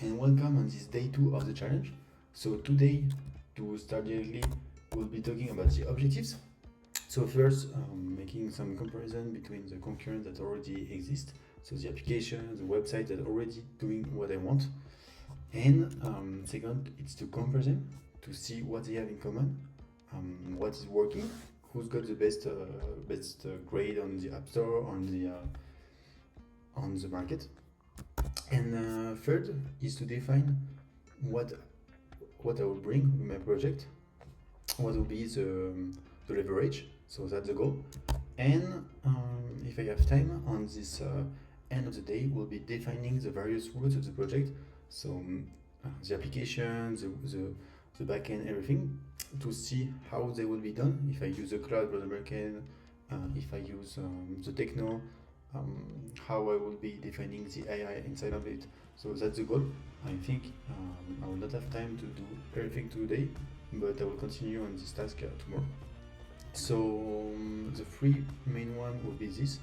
and welcome on this day 2 of the challenge. So today, to start directly, we'll be talking about the objectives. So first, making some comparison between the concurrent that already exist, so the application, the website that already doing what I want. And second, it's to compare them, to see what they have in common, what is working, who's got the best grade on the App Store, on the market. And third is to define what I will bring with my project, what will be the leverage, so that's the goal. And if I have time, on this end of the day, we'll be defining the various routes of the project, so the application, the backend, everything, to see how they will be done. If I use the cloud for the backend, if I use the techno, how I will be defining the AI inside of it. So that's the goal. I think I will not have time to do everything today, but I will continue on this task tomorrow. So the three main one will be this,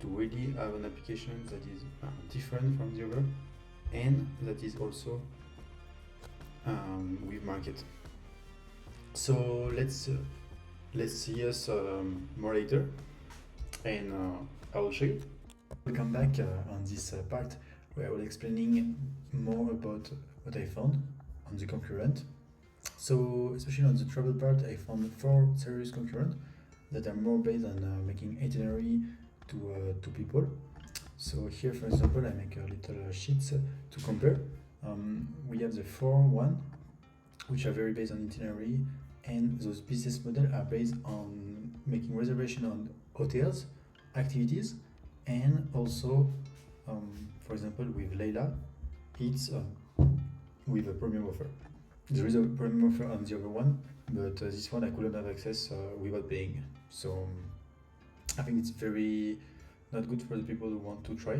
to really have an application that is different from the other, and that is also with market. So let's see us more later, and I will show you. We'll come back on this part where I will explaining more about what I found on the concurrent. So especially on the travel part, I found 4 serious concurrent that are more based on making itinerary to people. So here, for example, I make a little sheets to compare. We have the 4 which are very based on itinerary, and those business models are based on making reservation on hotels, activities, and also, for example, with Layla, it's with a premium offer. There is a premium offer on the other one, but this one I couldn't have access without paying. So I think it's very not good for the people who want to try.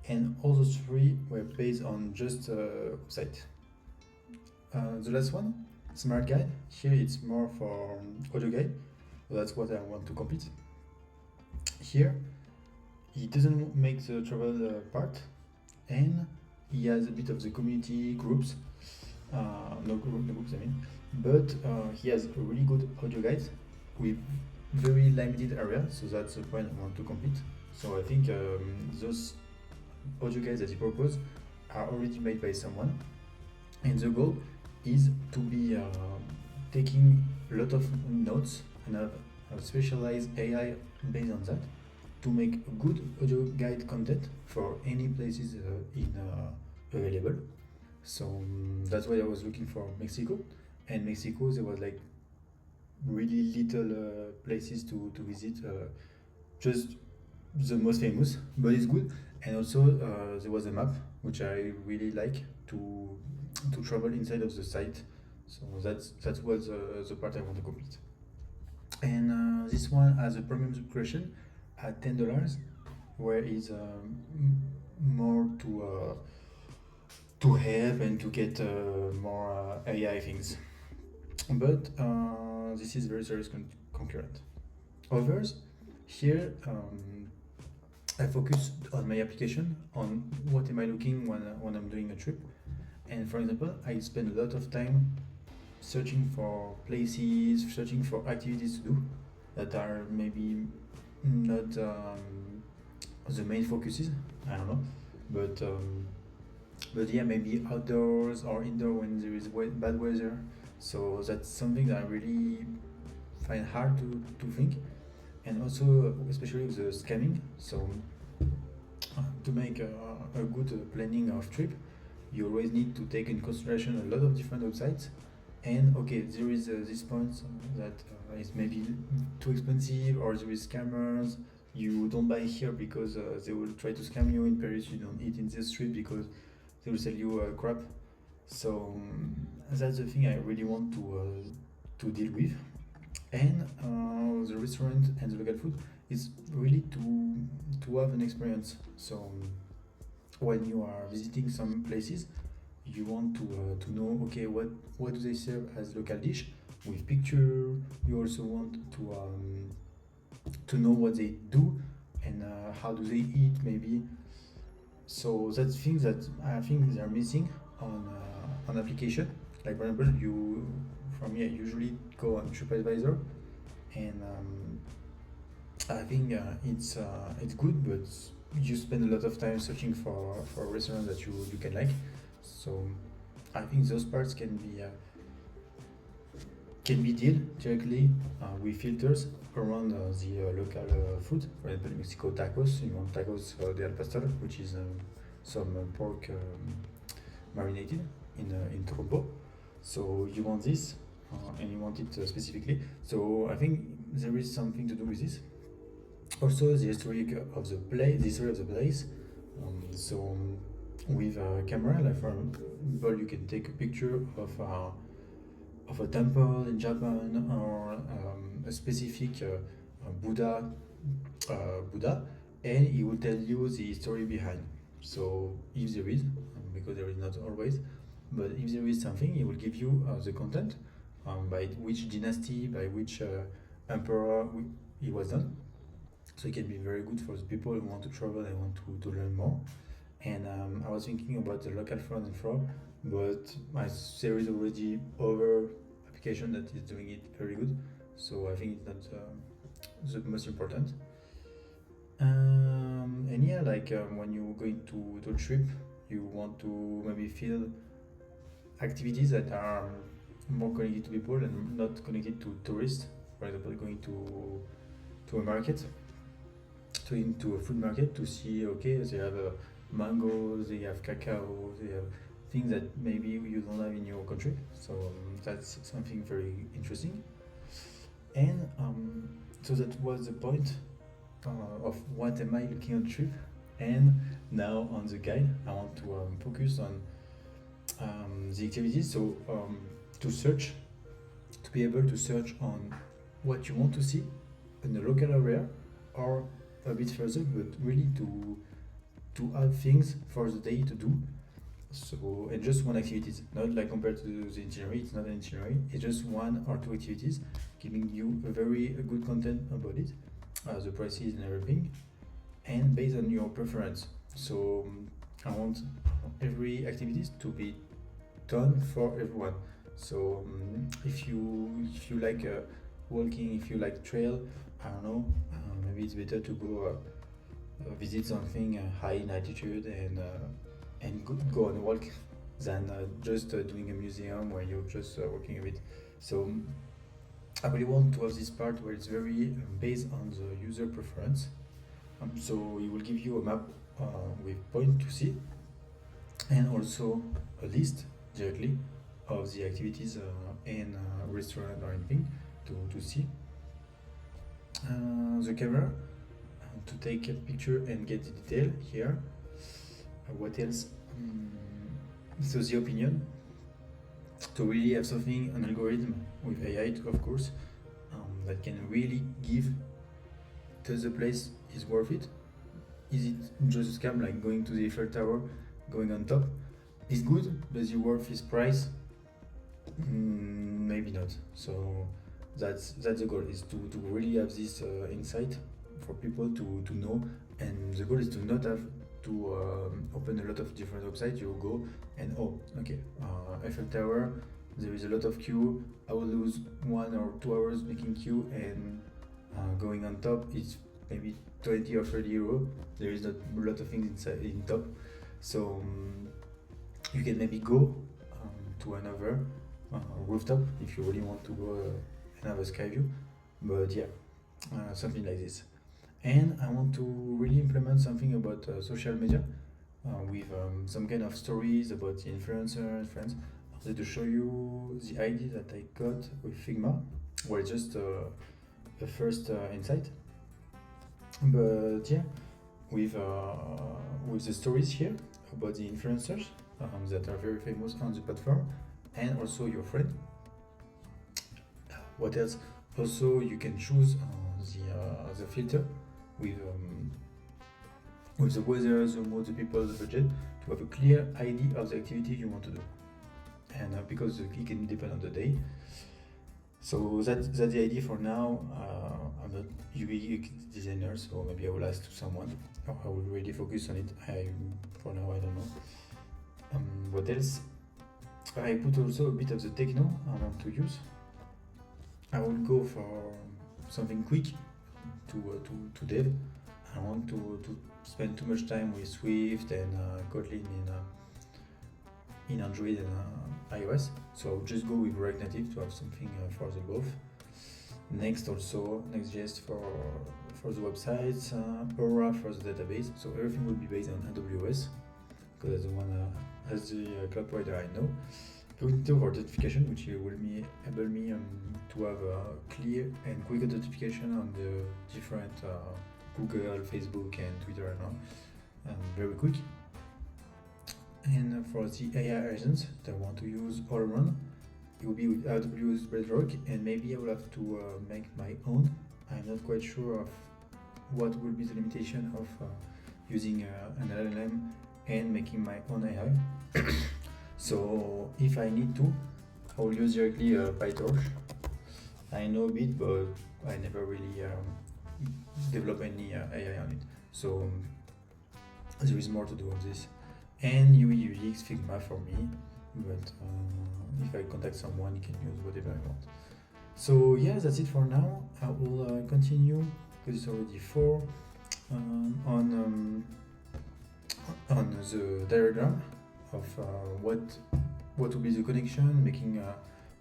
And all those 3 were based on just website. The last one, Smart Guide, here it's more for audio guide, so that's what I want to compete. Here, he doesn't make the travel part, and he has a bit of the community groups, no groups I mean, but he has a really good audio guide with very limited area, so that's the point I want to compete. So I think those audio guides that he proposed are already made by someone, and the goal is to be taking a lot of notes and have a specialized AI based on that to make good audio guide content for any places available. So that's why I was looking for Mexico, and Mexico there was like really little places to visit, just the most famous, but it's good. And also there was a map which I really like to travel inside of the site. So that was the part I want to complete. And this one has a premium subscription at $10, where it's more to have and to get more AI things. But this is very serious concurrent. Others, here I focus on my application, on what am I looking when I'm doing a trip. And for example, I spend a lot of time searching for places, searching for activities to do that are maybe not the main focuses, I don't know, but yeah, maybe outdoors or indoor when there is bad weather. So that's something that I really find hard to think, and also especially with the scamming. So to make a good planning of trip, you always need to take in consideration a lot of different websites. And okay, there is this point that is maybe too expensive, or there is scammers. You don't buy here because they will try to scam you in Paris. You don't eat in the street because they will sell you crap. So that's the thing I really want to deal with. And the restaurant and the local food is really to have an experience. So when you are visiting some places, you want to know, okay, what do they serve as local dish with picture. You also want to know what they do and how do they eat, maybe So that's things that I think they're missing on application. Like for example, you from here usually go on TripAdvisor, and I think it's good, but you spend a lot of time searching for a restaurant that you can like. So I think those parts can be dealt directly with filters around the local food. For example, in Mexico, tacos. You want tacos de al pastor, which is some pork marinated in trompo. So you want this, and you want it specifically. So I think there is something to do with this. Also, the history of the place. With a camera, like for example, you can take a picture of a temple in Japan, or a specific Buddha, and he will tell you the story behind. So if there is, because there is not always, but if there is something, he will give you the content, by which dynasty, by which emperor he was done. So it can be very good for the people who want to travel and want to learn more. And I was thinking about the local front and fraud, but there is already other application that is doing it very good. So I think it's not the most important. And yeah, like when you're going to a trip, you want to maybe feel activities that are more connected to people and not connected to tourists. For example, going to a market, into a food market to see, okay, they have mangoes, they have cacao, they have things that maybe you don't have in your country. So that's something very interesting. And so that was the point of what am I looking on trip. And now on the guide, I want to focus on the activities. So to search, to be able to search on what you want to see in the local area, or a bit further, but really to have things for the day to do. So, and just one activity, not like compared to the itinerary, it's not an itinerary, it's just one or two activities, giving you a very good content about it, the prices and everything, and based on your preference. So I want every activities to be done for everyone. So if you like walking, if you like trail, I don't know, maybe it's better to go visit something high in altitude and go on a walk than just doing a museum where you're just walking a bit. So I really want to have this part where it's very based on the user preference. So it will give you a map with point to see, and also a list directly of the activities in a restaurant or anything to see. The camera to take a picture and get the detail here. What else? So the opinion, to really have something, an algorithm with AI, of course, that can really give, does the place is worth it? Is it just a scam, like going to the Eiffel Tower, going on top? Is good, but is it worth its price? Maybe not. So that's the goal, is to really have this insight for people to know. And the goal is to not have to open a lot of different websites. You go and okay, Eiffel Tower, there is a lot of queue, I will lose 1 or 2 hours making queue, and going on top it's maybe 20 or 30 euro. There is not a lot of things inside in top. So you can maybe go to another rooftop if you really want to go and have a sky view. But yeah, something like this. And I want to really implement something about social media with some kind of stories about the influencers, friends. I wanted to show you the idea that I got with Figma, where it's just the first insight. But yeah, with the stories here about the influencers that are very famous on the platform, and also your friend. What else? Also, you can choose the filter with the weather, the mood, the people, the budget, to have a clear idea of the activity you want to do. And because it can depend on the day. So that's the idea for now. I'm not UX designer, so maybe I will ask to someone. I will really focus on it. I'm For now, I don't know. What else? I put also a bit of the techno I want to use. I will go for something quick to dev. I don't want to spend too much time with Swift and Kotlin in Android and iOS. So I'll just go with React Native to have something for the both. Next also Next.js for the websites, Aura for the database. So everything will be based on AWS because that's the one as the cloud provider I know. Cognito for authentication, which will enable me to have a clear and quick authentication on the different Google, Facebook, and Twitter now, very quick. And for the AI agents that I want to use all around, it will be with AWS Bedrock, and maybe I will have to make my own. I'm not quite sure of what will be the limitation of using an LLM and making my own AI. So if I need to, I will use directly PyTorch. I know a bit, but I never really develop any AI on it. So there is more to do on this. And UI UX Figma for me, but if I contact someone, you can use whatever I want. So yeah, that's it for now. I will continue because it's already 4 on the diagram of what will be the connection, making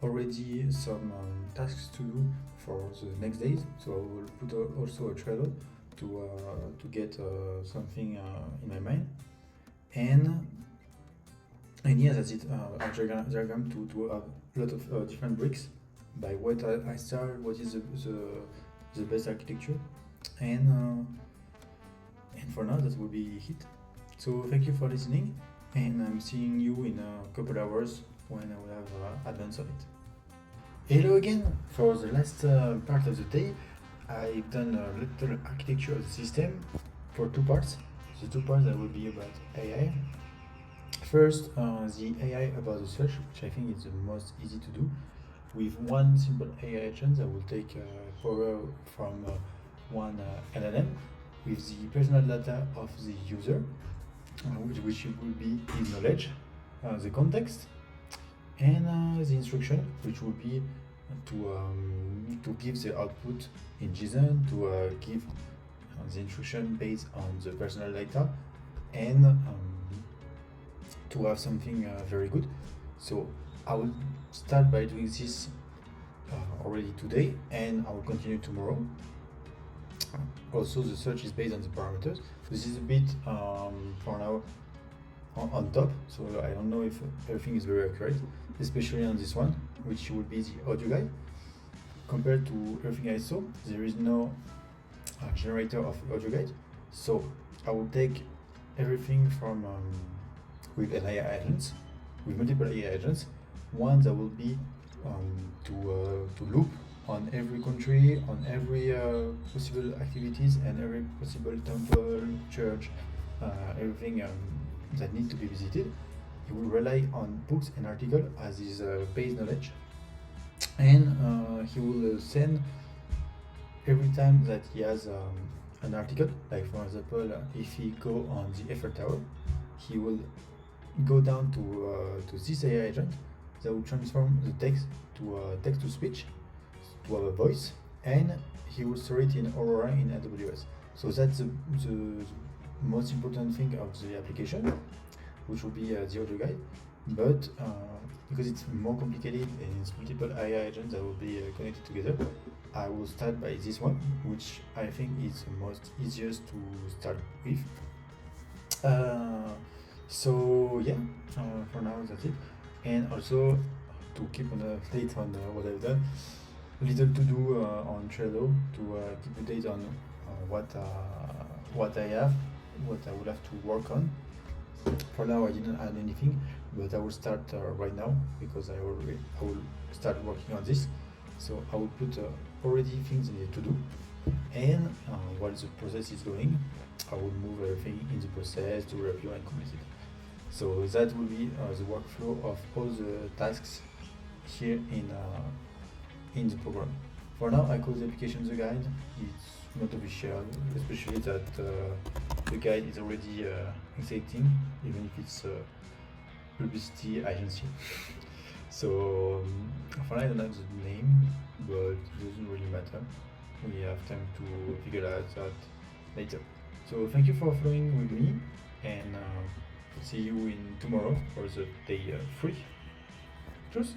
already some tasks to do for the next days. So I will put also a Trello to get something in my mind. And yeah, that's it. A diagram to have a lot of different bricks by what I start, what is the best architecture, and for now that will be it. So thank you for listening, and I'm seeing you in a couple hours when I will have advance of it. Hello again. For the last part of the day, I've done a little architecture of the system for 2 parts. The 2 parts that will be about AI. First, the AI about the search, which I think is the most easy to do. With one simple AI agent that will take power from one LLM with the personal data of the user, which will be his knowledge, the context, and the instruction, which will be to give the output in JSON, to give the instruction based on the personal data, and to have something very good. So I will start by doing this already today, and I will continue tomorrow. Also, the search is based on the parameters. This is a bit for now on top, so I don't know if everything is very accurate, especially on this one, which will be the audio guide. Compared to everything I saw, there is no generator of audio guide, so I will take everything from with an AI agents, with multiple AI agents, one that will be to loop on every country, on every possible activities and every possible temple, church, everything that need to be visited. He will rely on books and articles as his base knowledge, and he will send every time that he has an article, like for example, if he go on the Eiffel Tower, he will go down to this AI agent that will transform the text to text to speech, to have a voice, and he will store it in Aurora in AWS. So that's the most important thing of the application, which will be the audio guide. But because it's more complicated and it's multiple AI agents that will be connected together, I will start by this one, which I think is the most easiest to start with. So yeah, for now that's it. And also to keep an update on what I've done, little to do on Trello to keep update on what I have, what I will have to work on. For now I didn't add anything, but I will start right now because I will start working on this. So I will put already things I need to do, and while the process is going, I will move everything in the process to review and commit it. So that will be the workflow of all the tasks here in the program. For now, I call the application the guide. It's not official, especially that the guide is already existing, even if it's a publicity agency. So for now, I don't have the name, but it doesn't really matter. We have time to figure out that later. So thank you for following with me, and see you in tomorrow for the day 3. Cheers!